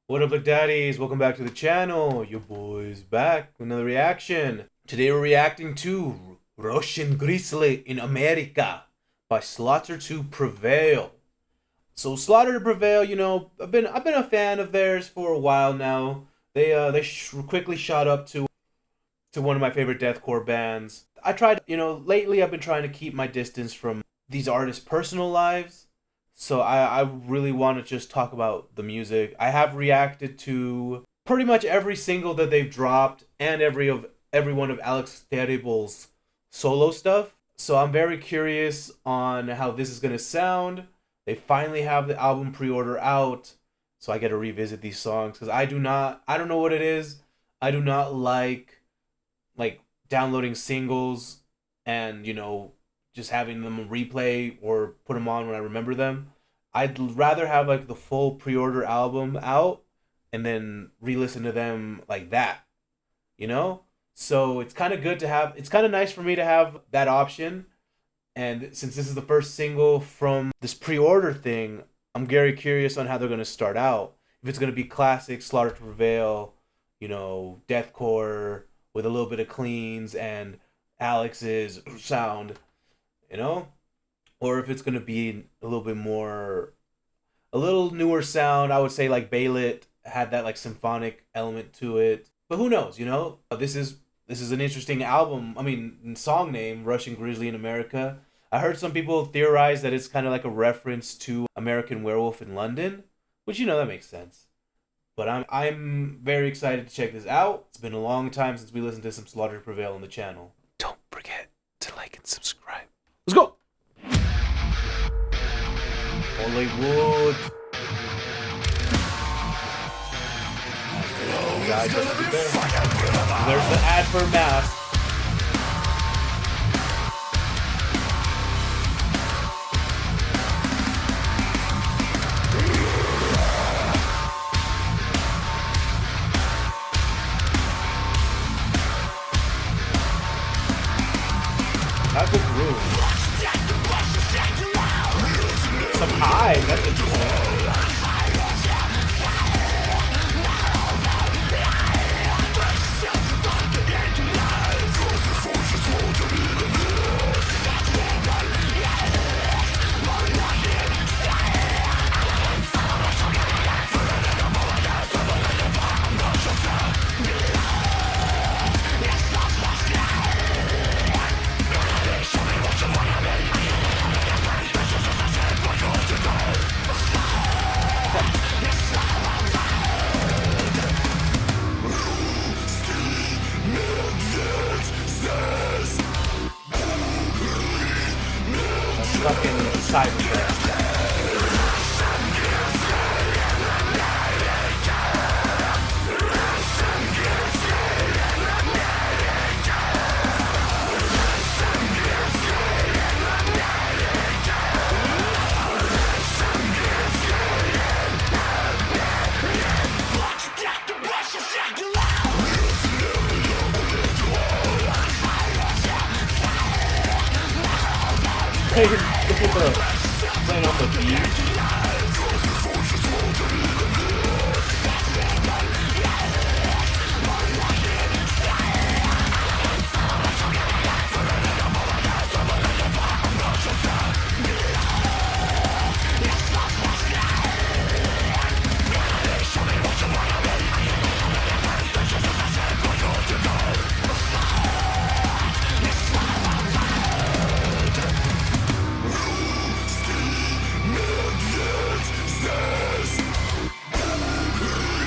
What up, Big Daddies? Welcome back to the channel. Your boy's back with another reaction. Today we're reacting to Russian GRIZZLY in America by Slaughter to Prevail. So Slaughter to Prevail, I've been a fan of theirs for a while now. They quickly shot up to one of my favorite deathcore bands. I tried, lately I've been trying to keep my distance from these artists' personal lives. So I really want to just talk about the music. I have reacted to pretty much every single that they've dropped and every one of Alex Terrible's solo stuff. So I'm very curious on how this is gonna sound. They finally have the album pre-order out, so I get to revisit these songs because I don't know what it is. I do not like downloading singles and just having them replay or put them on when I remember them. I'd rather have like the full pre-order album out and then re-listen to them like that, you know? So it's kind of good to have, it's kind of nice for me to have that option. And since this is the first single from this pre-order thing, I'm very curious on how they're going to start out. If it's going to be classic Slaughter to Prevail, deathcore with a little bit of cleans and Alex's sound, you know? Or if it's going to be a little bit more, a little newer sound. I would say like Baylit had that like symphonic element to it. But who knows, This is an interesting album. I mean, song name, Russian GRIZZLY in America. I heard some people theorize that it's kind of like a reference to American Werewolf in London, which that makes sense. But I'm very excited to check this out. It's been a long time since we listened to some Slaughter to Prevail on the channel. Don't forget to like and subscribe. Let's go! Hollywood. Guys, there's the ad for Mask. That's a groove. Some highs, that's interesting. Fucking cyber. The people playing on the beach.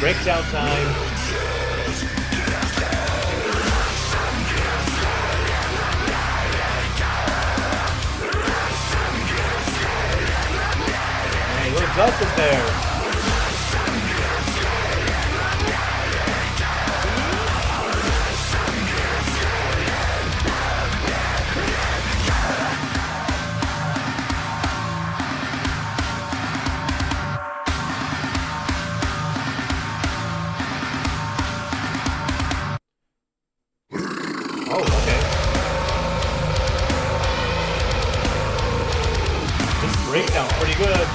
Breakdown time. Hey, what's up in there? Oh, okay. This breakdown pretty good.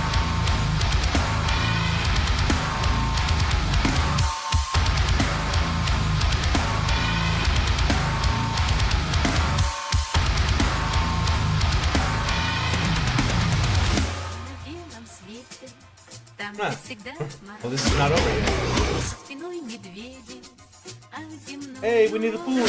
Well, this is not over yet. Hey, Winnie the Pooh!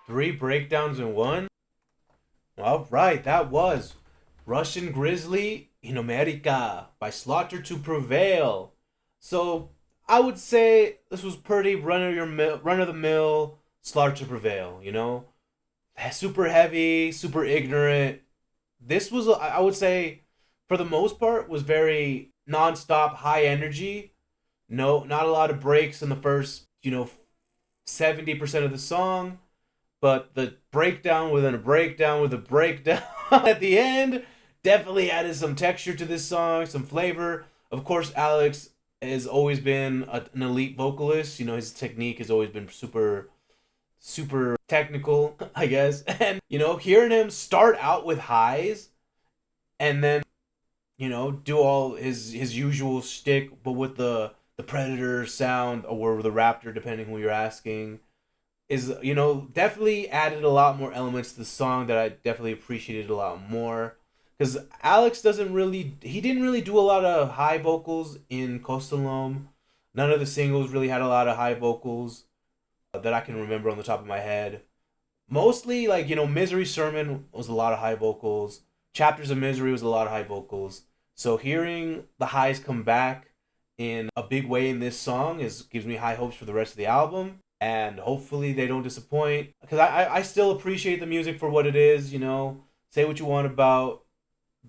Three breakdowns in one? All right, that was Russian Grizzly in America by Slaughter to Prevail. So I would say this was pretty run of the mill Slaughter to Prevail. You know, super heavy, super ignorant. This was, I would say, for the most part, was very non-stop, high energy. No, not a lot of breaks in the first, 70% of the song. But the breakdown within a breakdown with a breakdown at the end definitely added some texture to this song, some flavor. Of course, Alex has always been an elite vocalist. You know, his technique has always been super, super technical, I guess. And, hearing him start out with highs and then, do all his usual shtick, but with the Predator sound or the Raptor, depending who you're asking, is, definitely added a lot more elements to the song that I definitely appreciated a lot more. Because Alex didn't really do a lot of high vocals in Costalom. None of the singles really had a lot of high vocals that I can remember on the top of my head. Mostly, Misery Sermon was a lot of high vocals. Chapters of Misery was a lot of high vocals. So hearing the highs come back in a big way in this song gives me high hopes for the rest of the album. And hopefully they don't disappoint. Because I still appreciate the music for what it is, Say what you want about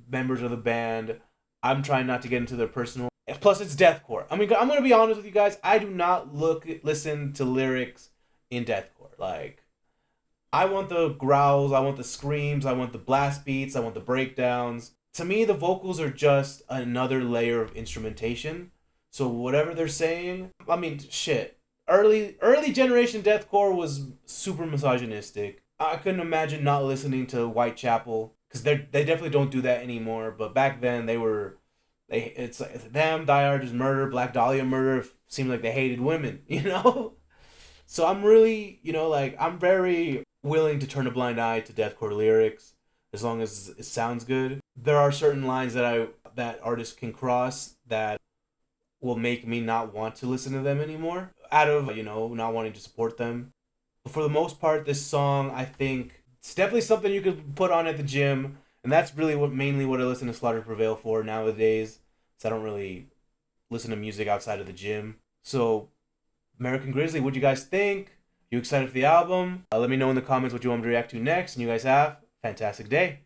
members of the band. I'm trying not to get into their personal... Plus, it's deathcore. I mean, I'm going to be honest with you guys. I do not listen to lyrics in deathcore. Like, I want the growls, I want the screams, I want the blast beats, I want the breakdowns. To me, the vocals are just another layer of instrumentation. So whatever they're saying... I mean, shit. Early generation deathcore was super misogynistic. I couldn't imagine not listening to Whitechapel because they definitely don't do that anymore. But back then it's like them, Die Hard is Murder, Black Dahlia Murder seemed like they hated women, So I'm really, I'm very willing to turn a blind eye to deathcore lyrics as long as it sounds good. There are certain lines that artists can cross that will make me not want to listen to them anymore out of, not wanting to support them. But for the most part, this song, I think it's definitely something you could put on at the gym. And that's really mainly what I listen to Slaughter to Prevail for nowadays. So I don't really listen to music outside of the gym. So American Grizzly, what'd you guys think? You excited for the album? Let me know in the comments what you want me to react to next. And you guys have a fantastic day.